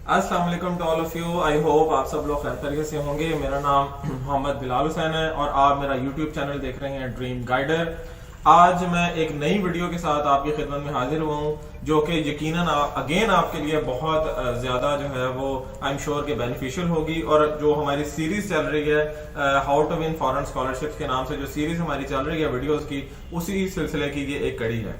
अस्सलाम वालेकुम to all of you. I hope आप सब लोग खैर तरीके से होंगे। मेरा नाम मोहम्मद बिलाल हुसैन है और आप मेरा यूट्यूब चैनल देख रहे हैं ड्रीम गाइडर। आज मैं एक नई वीडियो के साथ आपकी खिदमत में हाजिर हुआ हूँ जो कि यकीनन अगेन आपके लिए बहुत ज्यादा जो है वो आई एम श्योर के बेनिफिशियल होगी। और जो हमारी सीरीज चल रही है how to win foreign scholarship के नाम से जो सीरीज हमारी चल रही है वीडियोस की, उसी सिलसिले की ये एक कड़ी है।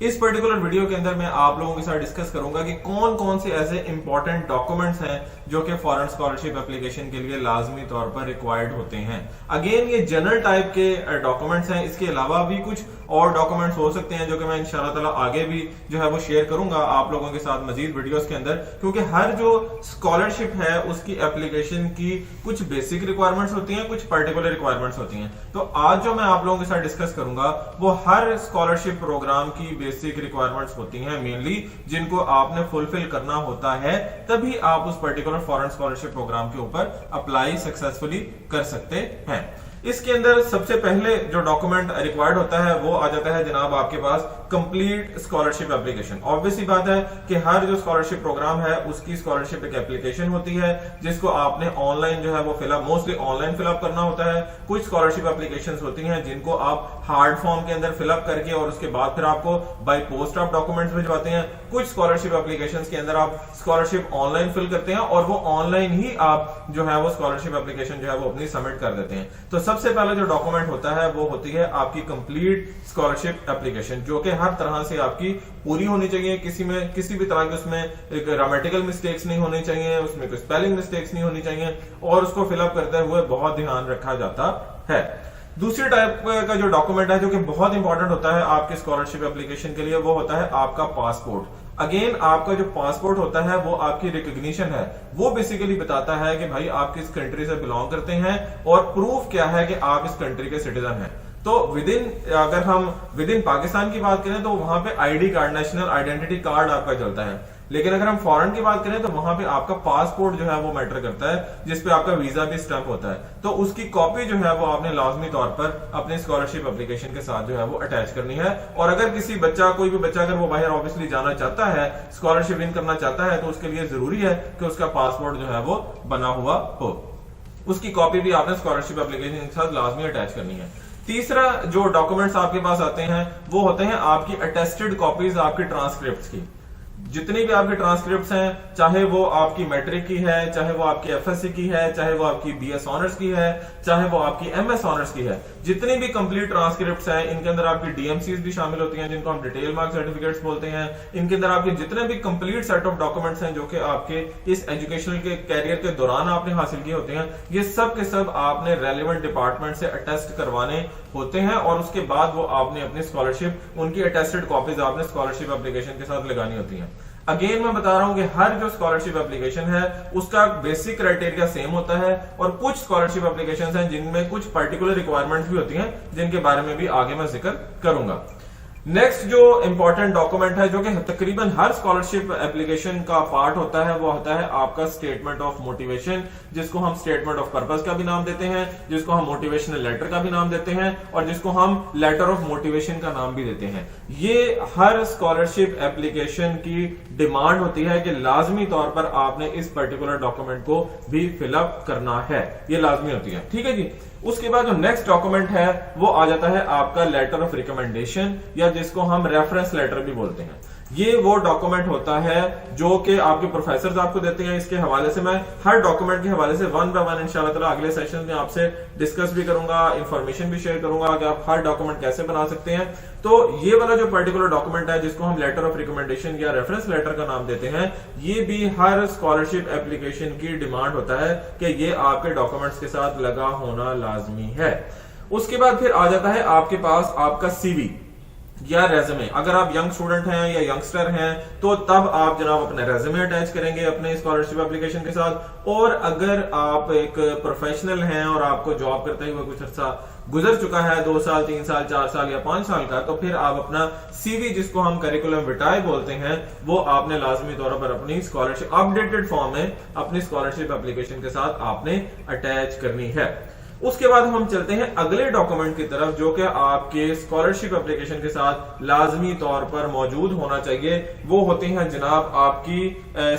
इस पर्टिकुलर वीडियो के अंदर मैं आप लोगों के साथ डिस्कस करूंगा कि कौन कौन से ऐसे इंपॉर्टेंट डॉक्यूमेंट्स हैं जो कि फॉरेन स्कॉलरशिप एप्लीकेशन के लिए लाजमी तौर पर रिक्वायर्ड होते हैं। अगेन ये जनरल टाइप के डॉक्यूमेंट्स हैं, इसके अलावा भी कुछ और डॉक्यूमेंट्स हो सकते हैं जो कि मैं इंशाल्लाह ताला आगे भी जो है वो शेयर करूंगा आप लोगों के साथ मजीद वीडियोस के अंदर, क्योंकि हर जो स्कॉलरशिप है उसकी एप्लीकेशन की कुछ बेसिक रिक्वायरमेंट्स होती हैं, कुछ पर्टिकुलर रिक्वायरमेंट्स होती हैं। तो आज जो मैं आप लोगों के साथ डिस्कस करूंगा वो हर स्कॉलरशिप प्रोग्राम की बेसिक रिक्वायरमेंट्स होती हैं मेनली, जिनको आपने फुलफिल करना होता है, तभी आप उस पर्टिकुलर फॉरेन स्कॉलरशिप प्रोग्राम के ऊपर अप्लाई सक्सेसफुली कर सकते हैं। इसके अंदर सबसे पहले जो डॉक्यूमेंट रिक्वायर्ड होता है वो आ जाता है जनाब आपके पास कंप्लीट स्कॉलरशिप एप्लीकेशन। ऑब्वियस सी बात है कि हर जो स्कॉलरशिप प्रोग्राम है उसकी स्कॉलरशिप एक एप्लीकेशन होती है जिसको आपने ऑनलाइन जो है वो फिलअप मोस्टली ऑनलाइन फिलअप करना होता है। कुछ स्कॉलरशिप एप्लीकेशंस होती हैं जिनको आप हार्ड फॉर्म के अंदर फिलअप करके और उसके बाद फिर आपको बाय पोस्ट आप डॉक्यूमेंट्स भिजवाते हैं। कुछ स्कॉलरशिप एप्लीकेशंस के अंदर आप स्कॉलरशिप ऑनलाइन फिल करते हैं और वो ऑनलाइन ही आप जो है वो स्कॉलरशिप एप्लीकेशन जो है वो अपनी सबमिट कर देते हैं। तो सबसे पहले जो डॉक्यूमेंट होता है वो होती है आपकी कंप्लीट स्कॉलरशिप एप्लीकेशन, जो कि हर तरह से आपकी पूरी होनी चाहिए। किसी भी तरह के उसमें ग्रामेटिकल मिस्टेक्स नहीं होनी चाहिए, उसमें कोई स्पेलिंग मिस्टेक्स नहीं होनी चाहिए और उसको फिलअप करते हुए बहुत ध्यान रखा जाता है। दूसरी टाइप का जो डॉक्यूमेंट है जो कि बहुत इंपॉर्टेंट होता है आपके स्कॉलरशिप एप्लीकेशन के लिए वो होता है आपका पासपोर्ट। अगेन आपका जो पासपोर्ट होता है वो आपकी रिकॉग्निशन है, वो बेसिकली बताता है कि भाई आप किस कंट्री से बिलोंग करते हैं और प्रूफ क्या है कि आप इस कंट्री के सिटीजन हैं। तो अगर हम विद इन पाकिस्तान की बात करें तो वहां पे ID card, national identity card आपका चलता है, लेकिन अगर हम फॉरेन की बात करें तो वहां पे आपका पासपोर्ट जो है वो मैटर करता है, जिसपे आपका वीजा भी स्टैंप होता है। तो उसकी कॉपी जो है वो आपने लाजमी तौर पर अपने स्कॉलरशिप एप्लीकेशन के साथ जो है वो अटैच करनी है। और अगर कोई भी बच्चा अगर वो बाहर ऑब्वियसली जाना चाहता है, स्कॉलरशिप विन करना चाहता है, तो उसके लिए जरूरी है कि उसका पासपोर्ट जो है वो बना हुआ हो। उसकी कॉपी भी आपने स्कॉलरशिप एप्लीकेशन के साथ लाजमी अटैच करनी है। तीसरा जो डॉक्यूमेंट्स आपके पास आते हैं वो होते हैं आपकी अटेस्टेड कॉपीज आपकी ट्रांसक्रिप्ट्स की। जितनी भी आपके ट्रांसक्रिप्ट्स हैं, चाहे वो आपकी मैट्रिक की है, चाहे वो आपकी एफएससी की है, चाहे वो आपकी बीएस ऑनर्स की है, चाहे वो आपकी एमएस ऑनर्स की है, जितनी भी कंप्लीट ट्रांसक्रिप्ट्स हैं इनके अंदर आपकी डीएमसीज भी शामिल होती हैं जिनको हम डिटेल मार्क सर्टिफिकेट्स बोलते हैं। इनके अंदर आपके जितने भी कंप्लीट सेट ऑफ डॉक्यूमेंट्स हैं जो कि आपके इस एजुकेशनल के कैरियर के दौरान आपने हासिल किए होते हैं, ये सब के सब आपने रेलिवेंट डिपार्टमेंट से अटेस्ट करवाने होते हैं और उसके बाद वो आपने अपनी स्कॉलरशिप उनकी अटेस्टेड कॉपीज आपने स्कॉलरशिप एप्लीकेशन के साथ लगानी होती है। अगेन मैं बता रहा हूं कि हर जो स्कॉलरशिप एप्लीकेशन है उसका बेसिक क्राइटेरिया सेम होता है और कुछ स्कॉलरशिप एप्लीकेशंस हैं जिनमें कुछ पर्टिकुलर रिक्वायरमेंट्स भी होती हैं जिनके बारे में भी आगे मैं जिक्र करूंगा। नेक्स्ट जो इंपॉर्टेंट डॉक्यूमेंट है जो कि तकरीबन हर स्कॉलरशिप एप्लीकेशन का पार्ट होता है वो होता है आपका स्टेटमेंट ऑफ मोटिवेशन, जिसको हम स्टेटमेंट ऑफ पर्पस का भी नाम देते हैं, जिसको हम मोटिवेशनल लेटर का भी नाम देते हैं और जिसको हम लेटर ऑफ मोटिवेशन का नाम भी देते हैं। ये हर स्कॉलरशिप एप्लीकेशन की डिमांड होती है कि लाजमी तौर पर आपने इस पर्टिकुलर डॉक्यूमेंट को भी फिलअप करना है, ये लाजमी होती है। ठीक है जी। उसके बाद जो नेक्स्ट डॉक्यूमेंट है वो आ जाता है आपका लेटर ऑफ रिकमेंडेशन, या जिसको हम रेफरेंस लेटर भी बोलते हैं। ये वो डॉक्यूमेंट होता है जो कि आपके प्रोफेसर आपको देते हैं। इसके हवाले से मैं हर डॉक्यूमेंट के हवाले से वन बाय वन इंशाल्लाह ताला अगले सेशन में आपसे डिस्कस भी करूंगा, इंफॉर्मेशन भी शेयर करूंगा कि आप हर डॉक्यूमेंट कैसे बना सकते हैं। तो ये वाला जो पर्टिकुलर डॉक्यूमेंट है जिसको हम लेटर ऑफ रिकमेंडेशन या रेफरेंस लेटर का नाम देते हैं, ये भी हर स्कॉलरशिप एप्लीकेशन की डिमांड होता है कि ये आपके डॉक्यूमेंट्स के साथ लगा होना लाजमी है। उसके बाद फिर आ जाता है आपके पास आपका सीवी या रेज्यूमे। अगर आप यंग स्टूडेंट हैं या यंगस्टर हैं तो तब आप जनाब अपने रेज्यूमे अटैच करेंगे अपने स्कॉलरशिप एप्लीकेशन के साथ। और अगर आप एक प्रोफेशनल हैं और आपको जॉब करते हुए कुछ अर्सा गुजर चुका है, 2 साल 3 साल 4 साल या 5 साल का, तो फिर आप अपना सीवी जिसको हम करिकुलम विटाए बोलते हैं वो आपने लाजमी तौर पर अपनी स्कॉलरशिप अपडेटेड फॉर्म में अपनी स्कॉलरशिप एप्लीकेशन के साथ आपने अटैच करनी है। उसके बाद हम चलते हैं अगले डॉक्यूमेंट की तरफ, जो कि आपके स्कॉलरशिप एप्लीकेशन के साथ लाजमी तौर पर मौजूद होना चाहिए। वो होती हैं जनाब आपकी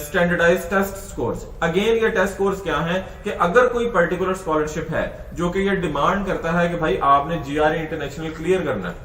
स्टैंडर्डाइज्ड टेस्ट स्कोर्स। अगेन ये टेस्ट स्कोर्स क्या हैं कि अगर कोई पर्टिकुलर स्कॉलरशिप है जो कि ये डिमांड करता है कि भाई आपने जीआरई इंटरनेशनल क्लियर करना है,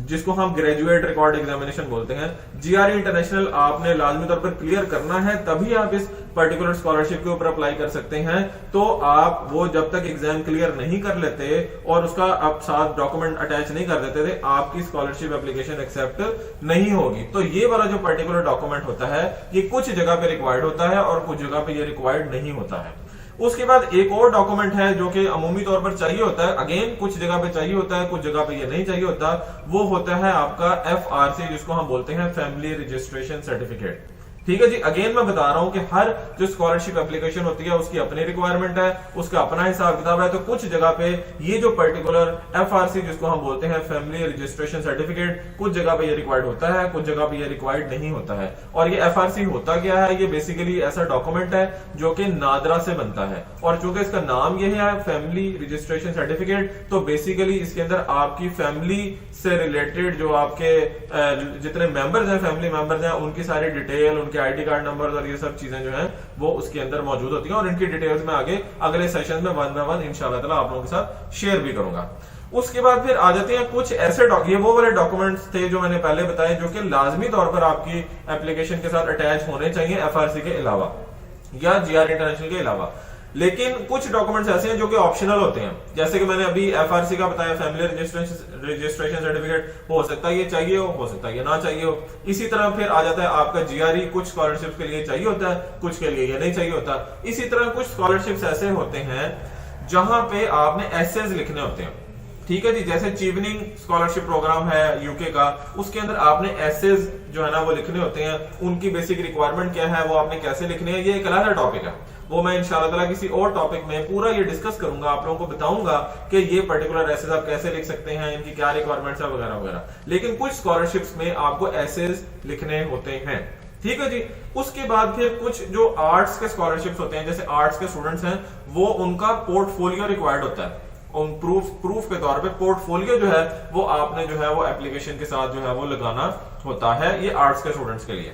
जिसको हम ग्रेजुएट रिकॉर्ड एग्जामिनेशन बोलते हैं, जीआरई इंटरनेशनल आपने लाजमी तौर पर क्लियर करना है, तभी आप इस पर्टिकुलर स्कॉलरशिप के ऊपर अप्लाई कर सकते हैं। तो आप वो जब तक एग्जाम क्लियर नहीं कर लेते और उसका आप साथ डॉक्यूमेंट अटैच नहीं कर देते थे, आपकी स्कॉलरशिप एप्लीकेशन एक्सेप्ट नहीं होगी। तो ये वाला जो पर्टिकुलर डॉक्यूमेंट होता है ये कुछ जगह पे रिक्वायर्ड होता है और कुछ जगह पे ये रिक्वायर्ड नहीं होता है। उसके बाद एक और डॉक्यूमेंट है जो कि अमूमी तौर पर चाहिए होता है, अगेन कुछ जगह पे चाहिए होता है, कुछ जगह पे ये नहीं चाहिए होता। वो होता है आपका FRC, जिसको हम बोलते हैं फैमिली रजिस्ट्रेशन सर्टिफिकेट। ठीक है जी, अगेन मैं बता रहा हूं कि हर जो स्कॉलरशिप एप्लीकेशन होती है उसकी अपनी रिक्वायरमेंट है, उसका अपना हिसाब किताब है। तो कुछ जगह पे ये जो पर्टिकुलर FRC जिसको हम बोलते हैं फैमिली रजिस्ट्रेशन सर्टिफिकेट, कुछ जगह पे ये रिक्वायर्ड होता है, कुछ जगह पे ये रिक्वायर्ड नहीं होता है। और ये FRC होता क्या है? ये बेसिकली ऐसा डॉक्यूमेंट है जो कि नादरा से बनता है, और चूंकि इसका नाम ये है फैमिली रजिस्ट्रेशन सर्टिफिकेट, तो बेसिकली इसके अंदर आपकी फैमिली से रिलेटेड जो आपके जितने मेंबर्स हैं, फैमिली मेंबर्स हैं, उनकी सारी डिटेल, उनके आईडी कार्ड नंबर और ये सब चीजें जो हैं वो उसके अंदर मौजूद होती हैं। और इनकी डिटेल्स मैं आगे अगले सेशन में वन बाय वन इंशाल्लाह ताला आप लोगों के साथ शेयर भी करूंगा। उसके बाद फिर आ जाते हैं कुछ ऐसे ये वो वाले डॉक्यूमेंट्स थे जो मैंने पहले बताए, जो कि लाजमी तौर पर आपकी एप्लीकेशन के साथ अटैच होने चाहिए FRC के अलावा या जीआरई इंटरनेशनल के अलावा। लेकिन कुछ डॉक्यूमेंट्स ऐसे हैं जो कि ऑप्शनल होते हैं, जैसे कि मैंने अभी FRC का बताया, फैमिली रजिस्ट्रेशन सर्टिफिकेट, हो सकता है ये चाहिए हो सकता है ये ना चाहिए हो। इसी तरह फिर आ जाता है आपका GRE, कुछ स्कॉलरशिप के लिए चाहिए होता है, कुछ के लिए ये नहीं चाहिए होता। इसी तरह कुछ स्कॉलरशिप्स ऐसे होते हैं जहां पे आपने एसेज लिखने होते हैं। ठीक है जी, जैसे चीवनिंग स्कॉलरशिप प्रोग्राम है यूके का, उसके अंदर आपने एसेज जो है ना वो लिखने होते हैं। उनकी बेसिक रिक्वायरमेंट क्या है, वो आपने कैसे लिखने हैं, ये एक अलग टॉपिक है। वो मैं इंशाल्लाह ताला किसी और टॉपिक में पूरा ये डिस्कस करूंगा, आप लोगों को बताऊंगा कि ये पर्टिकुलर एसेज आप कैसे लिख सकते हैं, इनकी क्या रिक्वायरमेंट्स है वगैरह वगैरह। लेकिन कुछ स्कॉलरशिप्स में आपको एसेज लिखने होते हैं। ठीक है जी। उसके बाद फिर कुछ जो आर्ट्स के स्कॉलरशिप्स होते हैं, जैसे आर्ट्स के स्टूडेंट्स हैं, वो उनका पोर्टफोलियो रिक्वायर्ड होता है। प्रूफ के तौर पे पोर्टफोलियो जो है वो आपने जो है वो एप्लीकेशन के साथ जो है वो लगाना होता है, ये आर्ट्स के स्टूडेंट्स के लिए।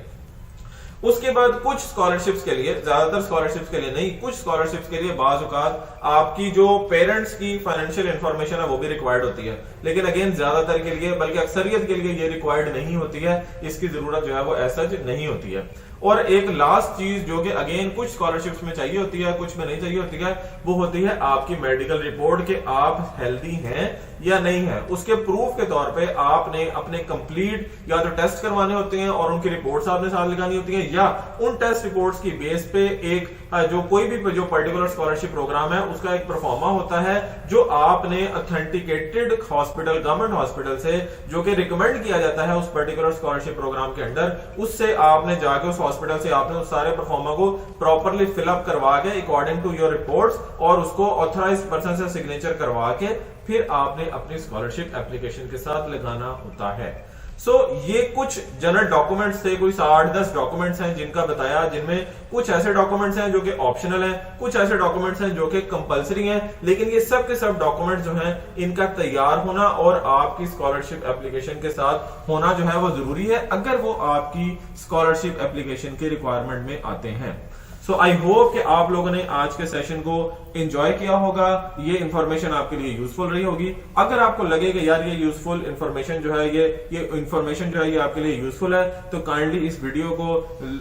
उसके बाद कुछ स्कॉलरशिप्स के लिए, ज्यादातर स्कॉलरशिप्स के लिए नहीं, कुछ स्कॉलरशिप्स के लिए बाज़ औक़ात आपकी जो पेरेंट्स की फाइनेंशियल इंफॉर्मेशन है वो भी रिक्वायर्ड होती है। लेकिन अगेन ज्यादातर के लिए, बल्कि अक्सरियत के लिए ये रिक्वायर्ड नहीं होती है, इसकी जरूरत जो है वो ऐसा नहीं होती है। और एक लास्ट चीज जो कि अगेन कुछ स्कॉलरशिप्स में चाहिए होती है, कुछ में नहीं चाहिए होती है, वो होती है आपकी मेडिकल रिपोर्ट कि आप हेल्दी हैं या नहीं है। उसके प्रूफ के तौर पे आपने अपने कंप्लीट या तो टेस्ट करवाने होते हैं और उनकी रिपोर्ट्स आपने साथ लगानी होती हैं, या उन टेस्ट रिपोर्ट्स की बेस पे एक जो कोई भी जो पर्टिकुलर स्कॉलरशिप प्रोग्राम है उसका एक परफॉर्मा होता है जो आपने ऑथेंटिकेटेड हॉस्पिटल, गवर्नमेंट हॉस्पिटल से जो कि रिकमेंड किया जाता है उस पर्टिकुलर स्कॉलरशिप प्रोग्राम के अंडर, उससे आपने जाके उस हॉस्पिटल से आपने उस सारे परफॉर्मा को प्रॉपरली फिलअप करवा के अकॉर्डिंग टू योर रिपोर्ट्स और उसको ऑथराइज्ड पर्सन से सिग्नेचर करवा के फिर आपने अपनी स्कॉलरशिप एप्लीकेशन के साथ लगाना होता है। ये कुछ जनरल डॉक्यूमेंट्स थे, कोई 8-10 डॉक्यूमेंट्स हैं जिनका बताया, जिनमें कुछ ऐसे डॉक्यूमेंट्स हैं जो कि ऑप्शनल हैं, कुछ ऐसे डॉक्यूमेंट्स हैं जो कि कंपलसरी हैं। लेकिन ये सब के सब डॉक्यूमेंट्स जो हैं इनका तैयार होना और आपकी स्कॉलरशिप एप्लीकेशन के साथ होना जो है वो जरूरी है, अगर वो आपकी स्कॉलरशिप एप्लीकेशन की रिक्वायरमेंट में आते हैं। आई होप कि आप लोगों ने आज के सेशन को एंजॉय किया होगा, ये इंफॉर्मेशन आपके लिए यूजफुल रही होगी। अगर आपको लगे कि यार ये यूजफुल इंफॉर्मेशन जो है ये इंफॉर्मेशन जो है ये आपके लिए यूजफुल है, तो काइंडली इस वीडियो को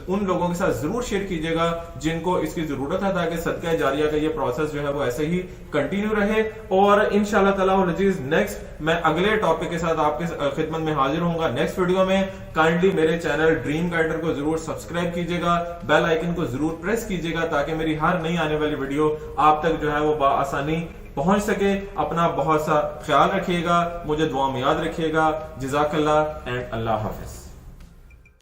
उन लोगों के साथ जरूर शेयर कीजिएगा जिनको इसकी जरूरत है, ताकि सदका जारिया का ये प्रोसेस जो है वो ऐसे ही कंटिन्यू रहे। और इंशाल्लाह ताला नेक्स्ट मैं अगले टॉपिक के साथ आपके खिदमत में हाजिर होऊंगा नेक्स्ट वीडियो में। काइंडली मेरे चैनल ड्रीम गाइडर को जरूर सब्सक्राइब कीजिएगा, बेल आइकन को जरूर प्रेस कीजिएगा, ताकि मेरी हर नई आने वाली वीडियो आप तक जो है वो बआसानी पहुंच सके। अपना बहुत सा ख्याल रखिएगा, मुझे दुआ में याद रखिएगा। जज़ाकल्लाह एंड अल्लाह हाफिज।